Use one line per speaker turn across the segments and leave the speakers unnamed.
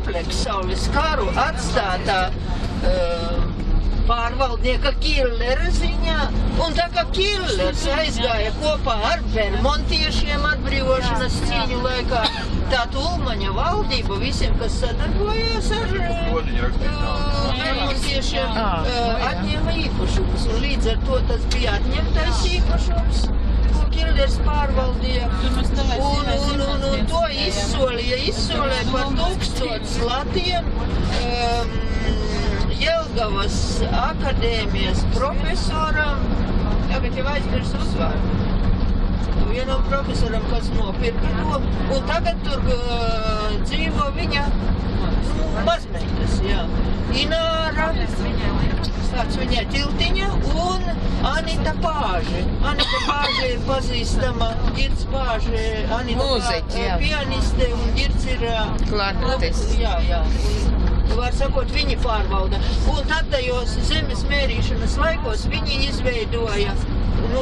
komplekss Saules karu atstātā pārvaldnieka Killera ziņā, un tā kā Killers aizgāja kopā ar bermontiešiem atbrīvošanas cīņu laikā, tā Ulmaņa valdība visiem, kas sadarbojās ar bermontiešiem, atņēma īpašumus, un līdz ar to tas bija atņemtais īpašums, ko Killers pārvaldīja, un to izsolīja par 1000 latiem, Jelgavas akadēmijas profesoram, tagad jau aizmirs uzvārdu, vienam profesoram, kas nopirka to, un tagad tur dzīvo viņa mazmeitas, jā. Ināra, tāds viņai Tiltiņa, un Anita Pāže. Anita Pāže ir pazīstama, Girts Pāže, Anita Pāže, pianiste, un Girts ir
klarnetis.
Jā. Var sakot, viņi pārvalda. Un tad tajos zemes mērīšanas laikos viņi izveidoja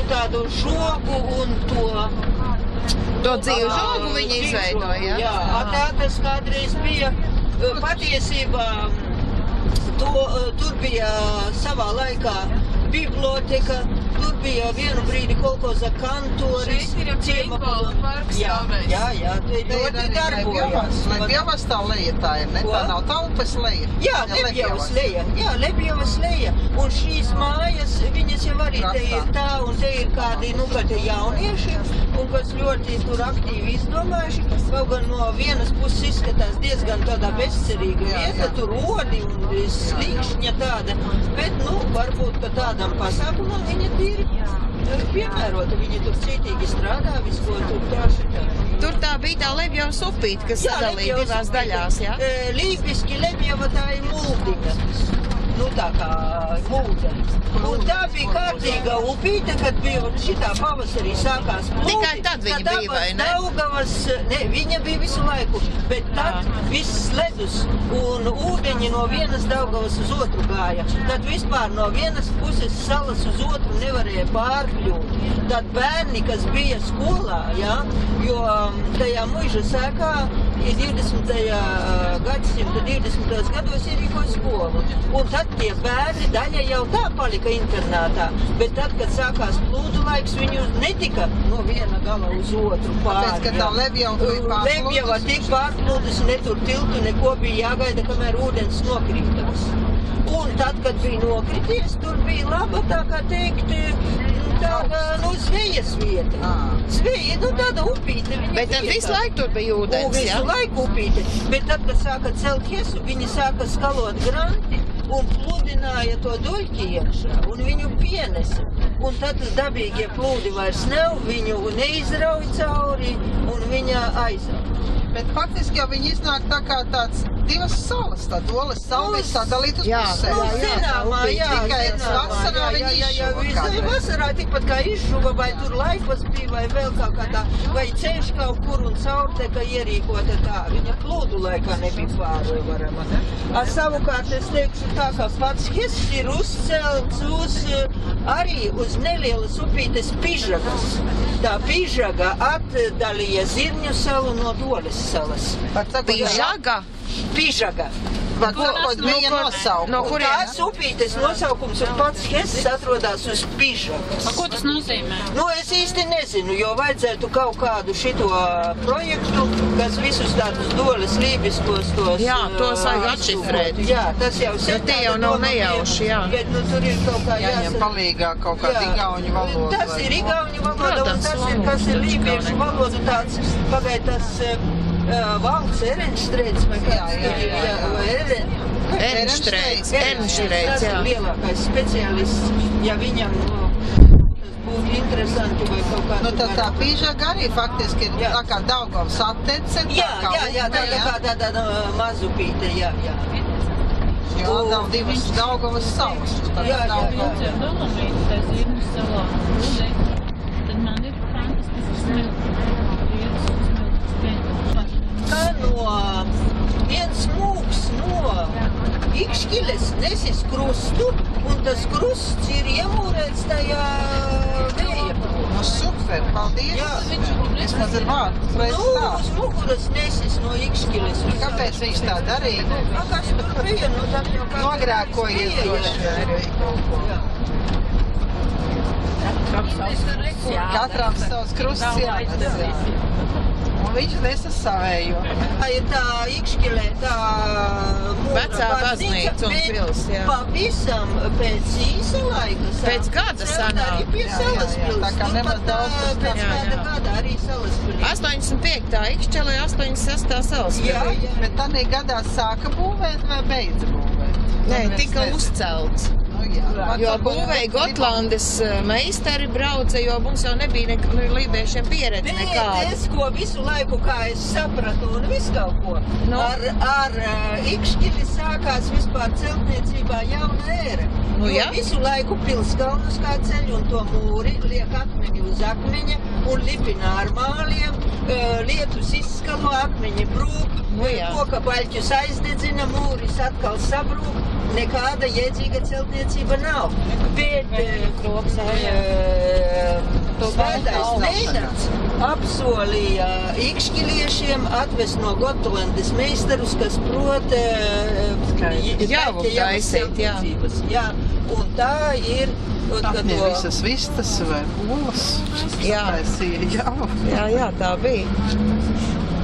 tādu žogu un
to dzīvu žogu viņi izveidoja?
Jā, tā tas kādreiz bija patiesībā, tur bija savā laikā biblioteka, tur bija vienu brīdi kolkoza kantoris,
paintball parks stāvēs.
Jā, te ļoti darbojās.
Lebjavas tā leja tā ir, ne? Tā nav Taupes leja.
Jā, Lebjavas leja. Un šīs mājas, viņas jau arī te ir tā, un te ir kādi, te jaunieši, un kas ļoti tur aktīvi izdomājuši. Kaut gan no vienas puses izskatās diezgan tādā bezcerīga vieta, tur odi un slīkšņa tāda, bet, varbūt, ka tādam pasākumam viņa tīri piemērota, viņi tur cītīgi strādā, visko tur tā šitā.
Tur tā bija tā Lebjavas upīte, kas sadalīja divās daļās, jā?
Lībiski Lebjava tā ir muldiņa. Tā kā mūdeni. Un tā bija kārtīga upīte, kad bija šitā pavasarī sākās plūdi.
Tikai tad viņa bija, vai ne?
Daugavas, viņa bija visu laiku, bet tad viss ledus un ūdeņi no vienas Daugavas uz otru gāja. Tad vispār no vienas puses salas uz otru nevarēja pārkļūt. Tad bērni, kas bija skolā, jo tajā muiža sēkā 20. gadsimta 20. gados ierīkoja skolu. Un tad tie bērni daļa jau tā palika internātā, bet tad, kad sākās plūdu laiks, viņu netika no viena gala uz otru pār.
Tāpēc, ka tā
Lebjava tik pārplūdus, ne tur tiltu, neko bija jāgaida, kamēr ūdens nokrītās. Un tad, kad bija nokrities, tur bija laba, tā kā teikt, tāda, zvejas vieta. Zveja, tāda upīte.
Bet tad visu laiku tur bija ūdens, jā?
Visu laiku upīte, bet tad, kad sāka celt hesu, viņi sāka skalot granti un pludināja to duļķi iekšā, un viņu pienesa. Un tad dabīgie plūdi vairs nav, viņu neizrauj cauri, un viņa aizrauj.
Bet faktiski jau viņi iznāk tā kā tāds divas salas, tā Doles sala, tā dalīt uz pusēm.
Zināmā,
tikai vasarā viņi izšuva.
Vasarā tikpat kā izšuva, vai tur laivas bija, vai vēl kaut kā tā, vai ceļš kaut kur un caurteka ierīkota tā. Viņa plūdu laikā nebija pārvarama. Savukārt es teikšu tā, ka pats Hess ir uzcelts arī uz nelielas upītes Pižagas. Tā Pižaga atdalīja Zirņu salu no Doles salas.
Pižaga?
Pižaga.
Viņa nosaukuma.
No kurienes?
Tās upītes nosaukums un pats Hess atrodās uz Pižagas.
Ko tas nozīmē?
Es īsti nezinu, jo vajadzētu kaut kādu šito projektu, kas visus tādus Doles lībiskos tos...
Jā, tos vajag atšifrēt.
Jā, tas jau
tie jau nav nejauši, jā.
Bet, tur ir kaut kā
jāņem palīgā kaut kāda igauņu valoda.
Tas ir igauņu valoda, un tas ir, kas ir lībiešu valoda tāds, pagaid tas... Valds Erenštrēts vai kāds
Erenštrēts,
tas ir lielākais speciālists, ja viņam būtu interesanti vai kaut kādu...
Tā Pižaga arī faktiski ir tā kā Daugavas attece.
Jā, tāda mazupīte, jā.
Jo nav divas Daugavas salas.
Jā. Viens smūgs no Ikšķiles nesis krustu, un tas krusts ir iemūrēts tajā vēja.
šoferi. Paldies.
Jā.
Vismaz ir vārds. Reiz
Nu,
tā.
uz muguras nesis no Ikšķiles.
Kāpēc viņš tā darīja?
Kas tur bija? Nu, tad jau kā...
Nogrēkojies droši vien.
Jā.
Katram savs krusts jānes. Un viņš nesa savējo.
Tā ir tā Ikšķilē, tā mūra
Vecā baznīca un pils, jā.
Pavisam pēc īsa laika.
Pēc gada sanāk.
Arī pie
Jā,
salas
jā, jā,
pils.
tā kā
Nu,
nemaz
pat,
daudz tas
pēc
jā,
kāda
jā.
gada arī salas pils.
85. Ikšķelē, 86. Salaspilī.
Jā, jā.
Bet tādā gadā sāka būvēt vai beidza būvēt?
Nē,
Nu, es
tika
nezinu.
uzcelts.
Nu, jā.
Jo būvēja Gotlandes meistari brauca, jo mums jau nebija lībiešiem pieredze
Bet
nekāda.
es, ko visu laiku, kā es sapratu un visu kaut ko,
Nu.
ar Ikšķili sākās vispār celtniecībā jauna ēra.
Nu,
Jo
jā.
visu laiku pilskalnus kā ceļ un to mūri liek akmeņi uz akmeņa un lipina ar māliem, lietus izskalo, akmeņi brūk,
Nu, jā.
koka baļķus aizdedzina, mūris atkal sabrūk, nekāda jēdzīga celtniecība nav. Bet Svētais Neinats apsolīja ikšķiliešiem atvest no Gotlandes meistarus, kas prot
Ļavu taisīt, jā.
Jā, un tā ir, kad
Ne visas vistas vai olas.
Jā.
Taisīja jau.
Jā, tā bija.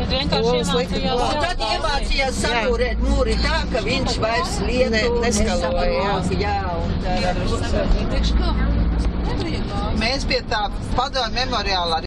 Tad vienkārši
Olas lika
iemācījās.
klāt.
Un tad iemācījās sabūrēt mūri tā, ka viņš vairs lietu
Neskaloja, jā.
Jā, un tā.
Mēs pie tā padomju memoriālā